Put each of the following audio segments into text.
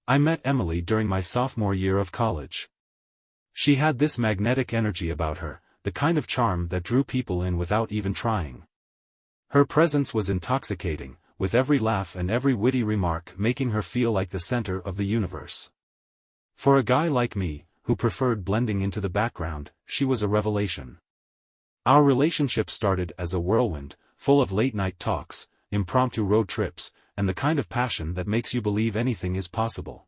I met Emily during my sophomore year of college. She had this magnetic energy about her, the kind of charm that drew people in without even trying. Her presence was intoxicating, with every laugh and every witty remark making her feel like the center of the universe. For a guy like me, who preferred blending into the background, she was a revelation. Our relationship started as a whirlwind, full of late-night talks, impromptu road trips, and the kind of passion that makes you believe anything is possible.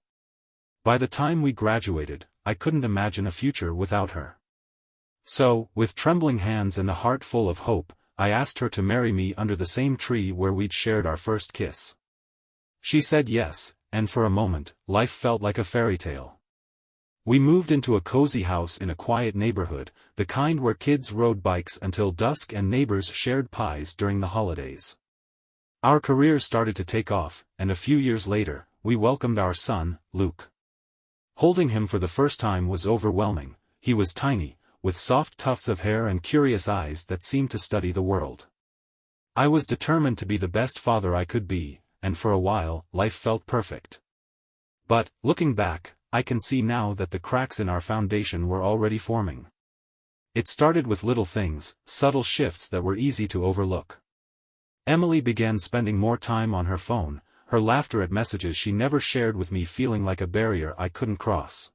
By the time we graduated, I couldn't imagine a future without her. So, with trembling hands and a heart full of hope, I asked her to marry me under the same tree where we'd shared our first kiss. She said yes, and for a moment, life felt like a fairy tale. We moved into a cozy house in a quiet neighborhood, the kind where kids rode bikes until dusk and neighbors shared pies during the holidays. Our careers started to take off, and a few years later, we welcomed our son, Luke. Holding him for the first time was overwhelming. He was tiny, with soft tufts of hair and curious eyes that seemed to study the world. I was determined to be the best father I could be, and for a while, life felt perfect. But, looking back, I can see now that the cracks in our foundation were already forming. It started with little things, subtle shifts that were easy to overlook. Emily began spending more time on her phone, her laughter at messages she never shared with me feeling like a barrier I couldn't cross.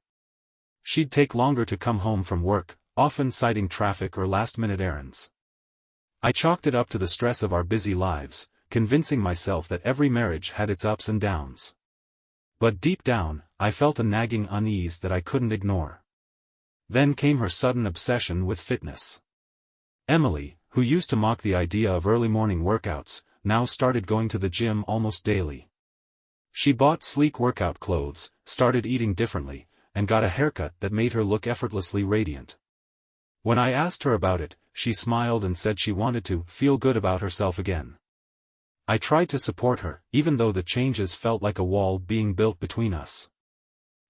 She'd take longer to come home from work, often citing traffic or last-minute errands. I chalked it up to the stress of our busy lives, convincing myself that every marriage had its ups and downs. But deep down, I felt a nagging unease that I couldn't ignore. Then came her sudden obsession with fitness. Emily, who used to mock the idea of early morning workouts, now started going to the gym almost daily. She bought sleek workout clothes, started eating differently, and got a haircut that made her look effortlessly radiant. When I asked her about it, she smiled and said she wanted to feel good about herself again. I tried to support her, even though the changes felt like a wall being built between us.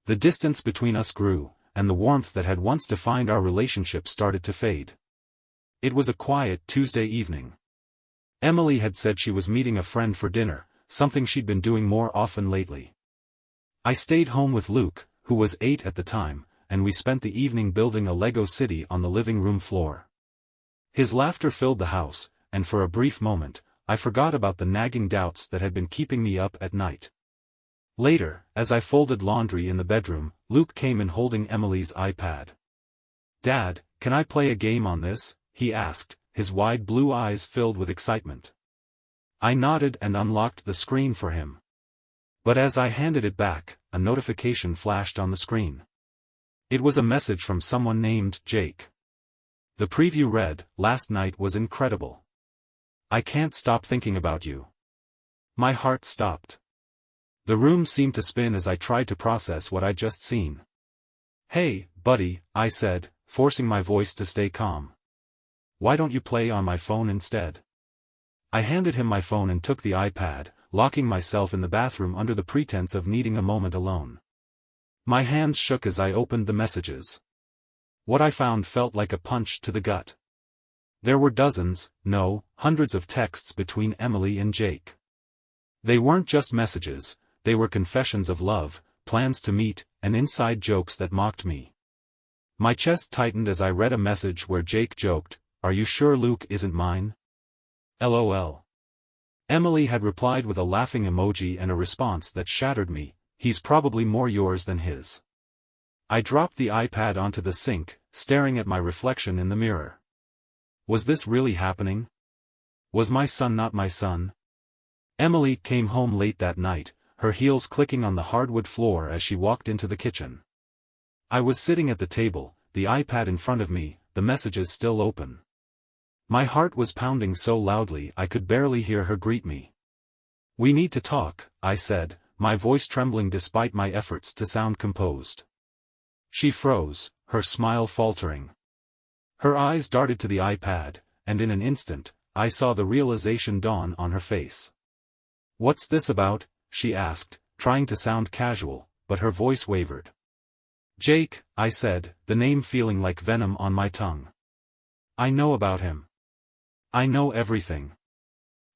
The distance between us grew, and the warmth that had once defined our relationship started to fade. It was a quiet Tuesday evening. Emily had said she was meeting a friend for dinner, something she'd been doing more often lately. I stayed home with Luke, who was 8 at the time, and we spent the evening building a Lego city on the living room floor. His laughter filled the house, and for a brief moment, I forgot about the nagging doubts that had been keeping me up at night. Later, as I folded laundry in the bedroom, Luke came in holding Emily's iPad. "Dad, can I play a game on this?" he asked, his wide blue eyes filled with excitement. I nodded and unlocked the screen for him. But as I handed it back, a notification flashed on the screen. It was a message from someone named Jake. The preview read, "Last night was incredible. I can't stop thinking about you." My heart stopped. The room seemed to spin as I tried to process what I'd just seen. "Hey, buddy," I said, forcing my voice to stay calm. "Why don't you play on my phone instead?" I handed him my phone and took the iPad, locking myself in the bathroom under the pretense of needing a moment alone. My hands shook as I opened the messages. What I found felt like a punch to the gut. There were dozens, no, hundreds of texts between Emily and Jake. They weren't just messages, they were confessions of love, plans to meet, and inside jokes that mocked me. My chest tightened as I read a message where Jake joked, "Are you sure Luke isn't mine? LOL." Emily had replied with a laughing emoji and a response that shattered me, "He's probably more yours than his." I dropped the iPad onto the sink, staring at my reflection in the mirror. Was this really happening? Was my son not my son? Emily came home late that night, her heels clicking on the hardwood floor as she walked into the kitchen. I was sitting at the table, the iPad in front of me, the messages still open. My heart was pounding so loudly I could barely hear her greet me. "We need to talk," I said, my voice trembling despite my efforts to sound composed. She froze, her smile faltering. Her eyes darted to the iPad, and in an instant, I saw the realization dawn on her face. "What's this about?" she asked, trying to sound casual, but her voice wavered. "Jake," I said, the name feeling like venom on my tongue. "I know about him. I know everything."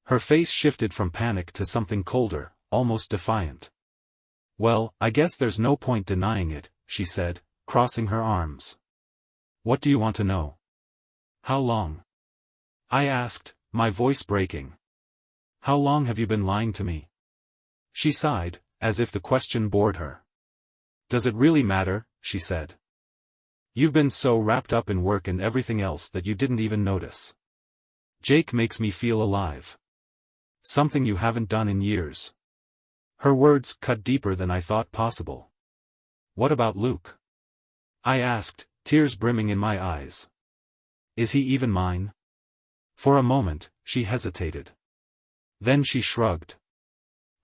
Her face shifted from panic to something colder, almost defiant. Well, I guess there's no point denying it, she said, crossing her arms. What do you want to know? How long? I asked, my voice breaking. How long have you been lying to me? She sighed, as if the question bored her. Does it really matter, she said. You've been so wrapped up in work and everything else that you didn't even notice. Jake makes me feel alive. Something you haven't done in years. Her words cut deeper than I thought possible. What about Luke? I asked, tears brimming in my eyes. Is he even mine? For a moment, she hesitated. Then she shrugged.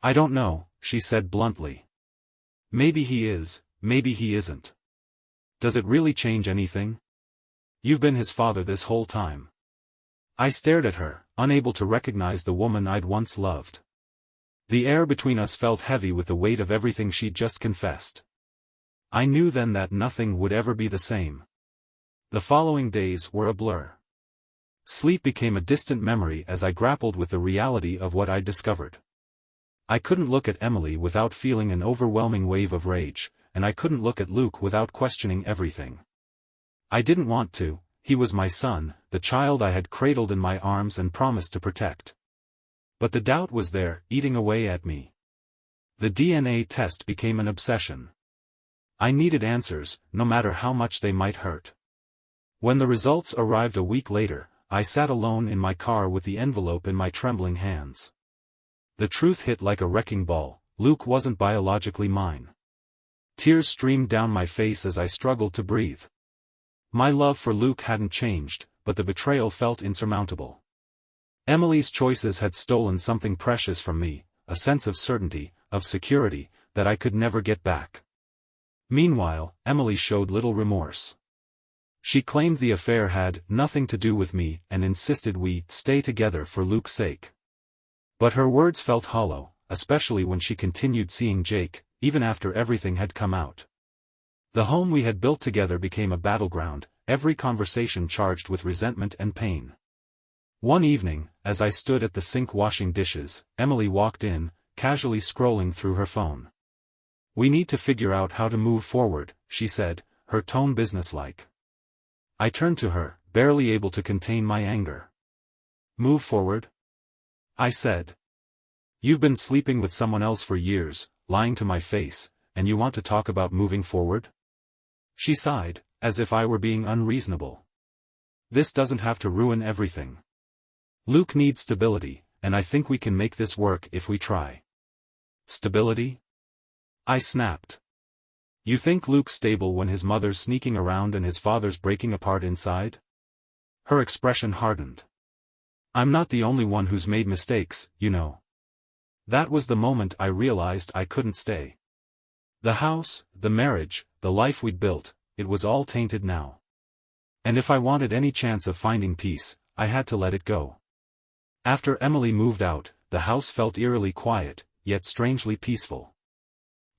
I don't know, she said bluntly. Maybe he is, maybe he isn't. Does it really change anything? You've been his father this whole time. I stared at her, unable to recognize the woman I'd once loved. The air between us felt heavy with the weight of everything she'd just confessed. I knew then that nothing would ever be the same. The following days were a blur. Sleep became a distant memory as I grappled with the reality of what I'd discovered. I couldn't look at Emily without feeling an overwhelming wave of rage, and I couldn't look at Luke without questioning everything. I didn't want to. He was my son, the child I had cradled in my arms and promised to protect. But the doubt was there, eating away at me. The DNA test became an obsession. I needed answers, no matter how much they might hurt. When the results arrived a week later, I sat alone in my car with the envelope in my trembling hands. The truth hit like a wrecking ball. Luke wasn't biologically mine. Tears streamed down my face as I struggled to breathe. My love for Luke hadn't changed, but the betrayal felt insurmountable. Emily's choices had stolen something precious from me, a sense of certainty, of security, that I could never get back. Meanwhile, Emily showed little remorse. She claimed the affair had nothing to do with me and insisted we stay together for Luke's sake. But her words felt hollow, especially when she continued seeing Jake, even after everything had come out. The home we had built together became a battleground, every conversation charged with resentment and pain. One evening, as I stood at the sink washing dishes, Emily walked in, casually scrolling through her phone. We need to figure out how to move forward, she said, her tone businesslike. I turned to her, barely able to contain my anger. Move forward? I said. You've been sleeping with someone else for years, lying to my face, and you want to talk about moving forward? She sighed, as if I were being unreasonable. This doesn't have to ruin everything. Luke needs stability, and I think we can make this work if we try. Stability? I snapped. You think Luke's stable when his mother's sneaking around and his father's breaking apart inside? Her expression hardened. I'm not the only one who's made mistakes, you know. That was the moment I realized I couldn't stay. The house, the marriage, the life we'd built, it was all tainted now. And if I wanted any chance of finding peace, I had to let it go. After Emily moved out, the house felt eerily quiet, yet strangely peaceful.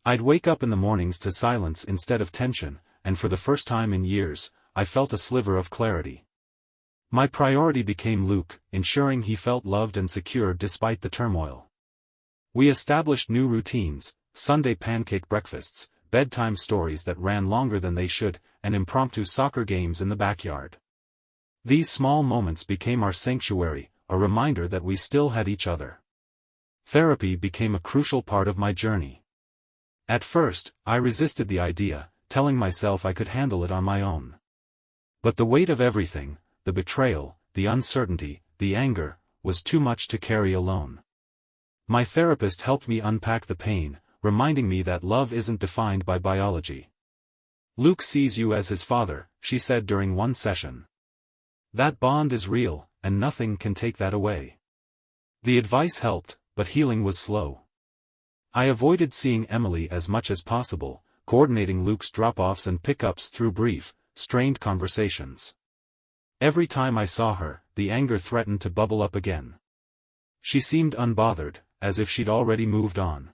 I'd wake up in the mornings to silence instead of tension, and for the first time in years, I felt a sliver of clarity. My priority became Luke, ensuring he felt loved and secure despite the turmoil. We established new routines, Sunday pancake breakfasts, bedtime stories that ran longer than they should, and impromptu soccer games in the backyard. These small moments became our sanctuary, a reminder that we still had each other. Therapy became a crucial part of my journey. At first, I resisted the idea, telling myself I could handle it on my own. But the weight of everything, the betrayal, the uncertainty, the anger, was too much to carry alone. My therapist helped me unpack the pain, reminding me that love isn't defined by biology. Luke sees you as his father, she said during one session. That bond is real, and nothing can take that away. The advice helped, but healing was slow. I avoided seeing Emily as much as possible, coordinating Luke's drop-offs and pickups through brief, strained conversations. Every time I saw her, the anger threatened to bubble up again. She seemed unbothered, as if she'd already moved on.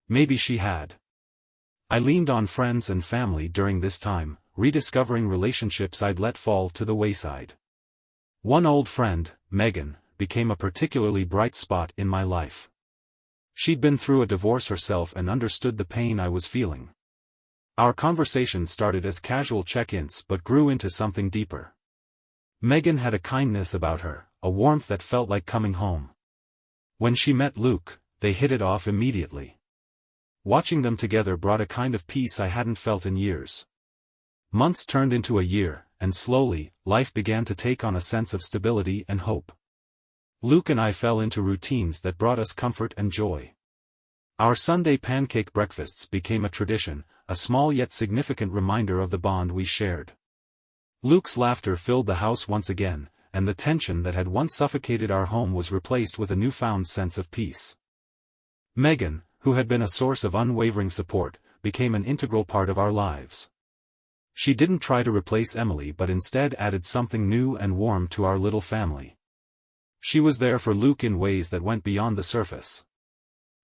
Maybe she had. I leaned on friends and family during this time, rediscovering relationships I'd let fall to the wayside. One old friend, Megan, became a particularly bright spot in my life. She'd been through a divorce herself and understood the pain I was feeling. Our conversation started as casual check-ins but grew into something deeper. Megan had a kindness about her, a warmth that felt like coming home. When she met Luke, they hit it off immediately. Watching them together brought a kind of peace I hadn't felt in years. Months turned into a year, and slowly, life began to take on a sense of stability and hope. Luke and I fell into routines that brought us comfort and joy. Our Sunday pancake breakfasts became a tradition, a small yet significant reminder of the bond we shared. Luke's laughter filled the house once again, and the tension that had once suffocated our home was replaced with a newfound sense of peace. Megan, who had been a source of unwavering support, became an integral part of our lives. She didn't try to replace Emily but instead added something new and warm to our little family. She was there for Luke in ways that went beyond the surface.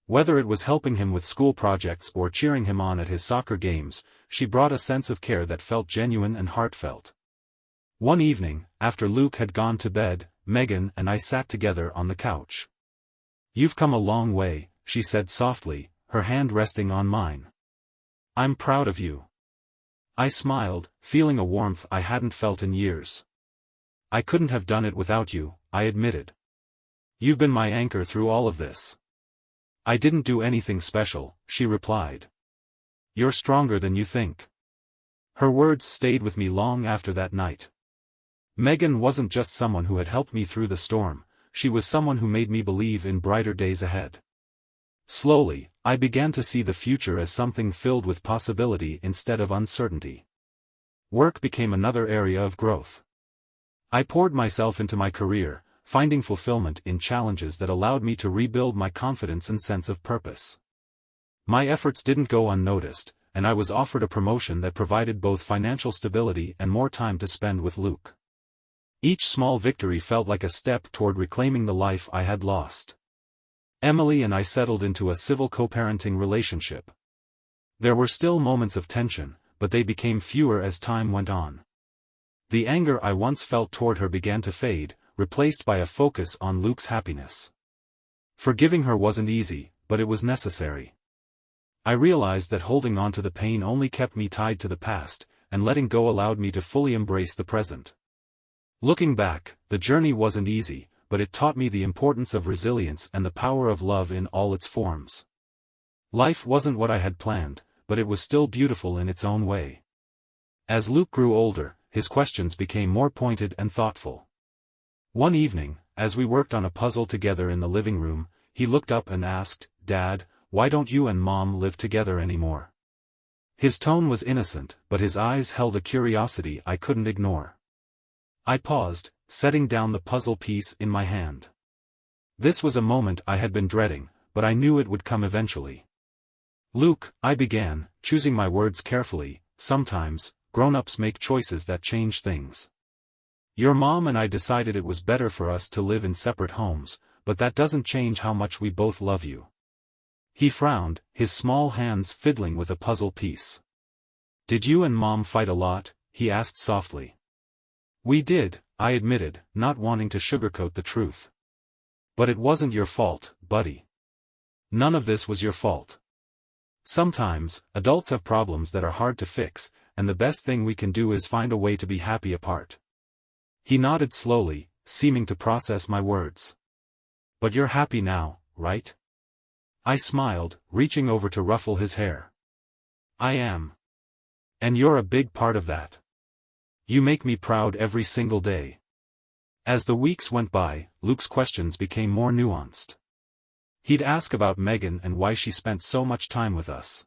Whether it was helping him with school projects or cheering him on at his soccer games, she brought a sense of care that felt genuine and heartfelt. One evening, after Luke had gone to bed, Megan and I sat together on the couch. "You've come a long way," she said softly, her hand resting on mine. "I'm proud of you." I smiled, feeling a warmth I hadn't felt in years. "I couldn't have done it without you," I admitted. "You've been my anchor through all of this." "I didn't do anything special," she replied. "You're stronger than you think." Her words stayed with me long after that night. Megan wasn't just someone who had helped me through the storm, she was someone who made me believe in brighter days ahead. Slowly, I began to see the future as something filled with possibility instead of uncertainty. Work became another area of growth. I poured myself into my career, finding fulfillment in challenges that allowed me to rebuild my confidence and sense of purpose. My efforts didn't go unnoticed, and I was offered a promotion that provided both financial stability and more time to spend with Luke. Each small victory felt like a step toward reclaiming the life I had lost. Emily and I settled into a civil co-parenting relationship. There were still moments of tension, but they became fewer as time went on. The anger I once felt toward her began to fade, replaced by a focus on Luke's happiness. Forgiving her wasn't easy, but it was necessary. I realized that holding on to the pain only kept me tied to the past, and letting go allowed me to fully embrace the present. Looking back, the journey wasn't easy, but it taught me the importance of resilience and the power of love in all its forms. Life wasn't what I had planned, but it was still beautiful in its own way. As Luke grew older, his questions became more pointed and thoughtful. One evening, as we worked on a puzzle together in the living room, he looked up and asked, "Dad, why don't you and Mom live together anymore?" His tone was innocent, but his eyes held a curiosity I couldn't ignore. I paused, setting down the puzzle piece in my hand. This was a moment I had been dreading, but I knew it would come eventually. "Luke," I began, choosing my words carefully, "sometimes, grown-ups make choices that change things. Your mom and I decided it was better for us to live in separate homes, but that doesn't change how much we both love you." He frowned, his small hands fiddling with a puzzle piece. "Did you and Mom fight a lot?" he asked softly. "We did," I admitted, not wanting to sugarcoat the truth. "But it wasn't your fault, buddy. None of this was your fault. Sometimes, adults have problems that are hard to fix, and the best thing we can do is find a way to be happy apart." He nodded slowly, seeming to process my words. "But you're happy now, right?" I smiled, reaching over to ruffle his hair. "I am. And you're a big part of that. You make me proud every single day." As the weeks went by, Luke's questions became more nuanced. He'd ask about Megan and why she spent so much time with us.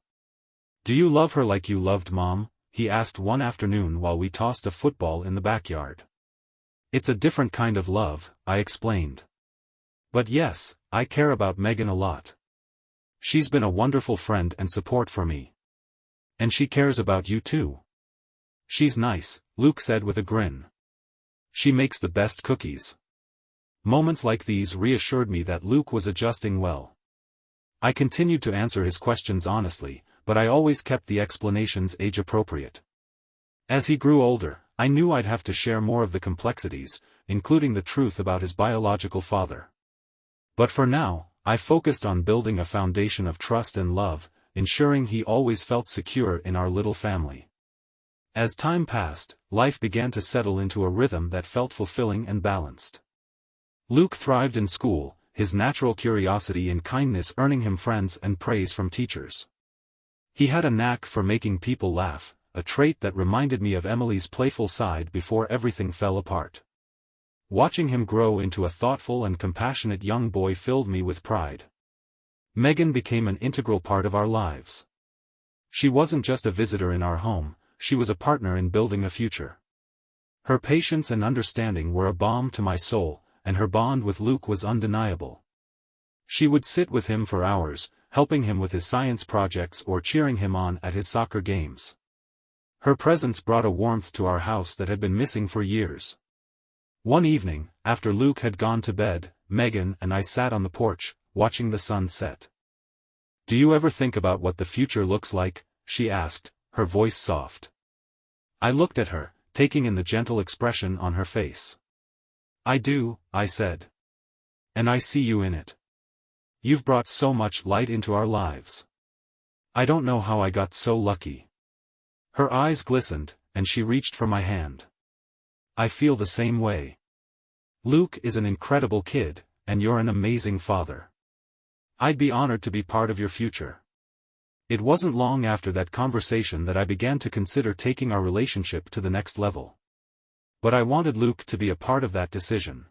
"Do you love her like you loved Mom?" he asked one afternoon while we tossed a football in the backyard. "It's a different kind of love," I explained. "But yes, I care about Megan a lot. She's been a wonderful friend and support for me. And she cares about you too." "She's nice," Luke said with a grin. "She makes the best cookies." Moments like these reassured me that Luke was adjusting well. I continued to answer his questions honestly, but I always kept the explanations age-appropriate. As he grew older, I knew I'd have to share more of the complexities, including the truth about his biological father. But for now, I focused on building a foundation of trust and love, ensuring he always felt secure in our little family. As time passed, life began to settle into a rhythm that felt fulfilling and balanced. Luke thrived in school, his natural curiosity and kindness earning him friends and praise from teachers. He had a knack for making people laugh, a trait that reminded me of Emily's playful side before everything fell apart. Watching him grow into a thoughtful and compassionate young boy filled me with pride. Megan became an integral part of our lives. She wasn't just a visitor in our home, she was a partner in building a future. Her patience and understanding were a balm to my soul, and her bond with Luke was undeniable. She would sit with him for hours, helping him with his science projects or cheering him on at his soccer games. Her presence brought a warmth to our house that had been missing for years. One evening, after Luke had gone to bed, Megan and I sat on the porch, watching the sun set. "Do you ever think about what the future looks like?" she asked, her voice soft. I looked at her, taking in the gentle expression on her face. "I do," I said. "And I see you in it. You've brought so much light into our lives. I don't know how I got so lucky." Her eyes glistened, and she reached for my hand. "I feel the same way. Luke is an incredible kid, and you're an amazing father. I'd be honored to be part of your future." It wasn't long after that conversation that I began to consider taking our relationship to the next level. But I wanted Luke to be a part of that decision.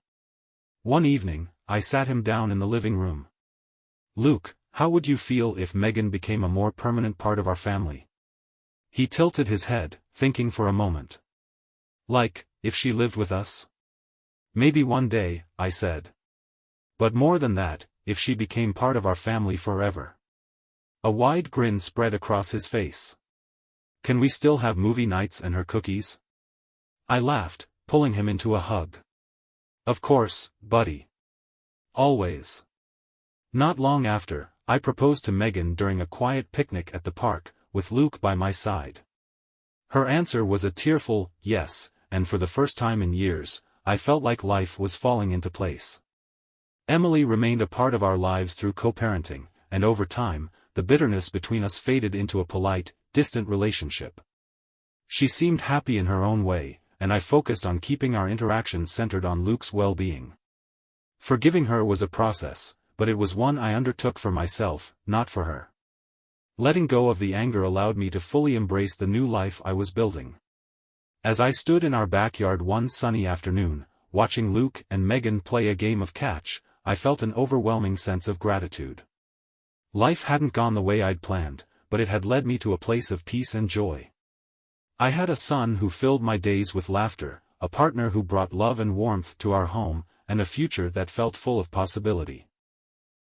One evening, I sat him down in the living room. "Luke, how would you feel if Megan became a more permanent part of our family?" He tilted his head, thinking for a moment. "Like, if she lived with us?" "Maybe one day," I said. "But more than that, if she became part of our family forever." A wide grin spread across his face. "Can we still have movie nights and her cookies?" I laughed, pulling him into a hug. "Of course, buddy. Always." Not long after, I proposed to Megan during a quiet picnic at the park, with Luke by my side. Her answer was a tearful yes, and for the first time in years, I felt like life was falling into place. Emily remained a part of our lives through co-parenting, and over time, the bitterness between us faded into a polite, distant relationship. She seemed happy in her own way, and I focused on keeping our interactions centered on Luke's well-being. Forgiving her was a process, but it was one I undertook for myself, not for her. Letting go of the anger allowed me to fully embrace the new life I was building. As I stood in our backyard one sunny afternoon, watching Luke and Megan play a game of catch, I felt an overwhelming sense of gratitude. Life hadn't gone the way I'd planned, but it had led me to a place of peace and joy. I had a son who filled my days with laughter, a partner who brought love and warmth to our home, and a future that felt full of possibility.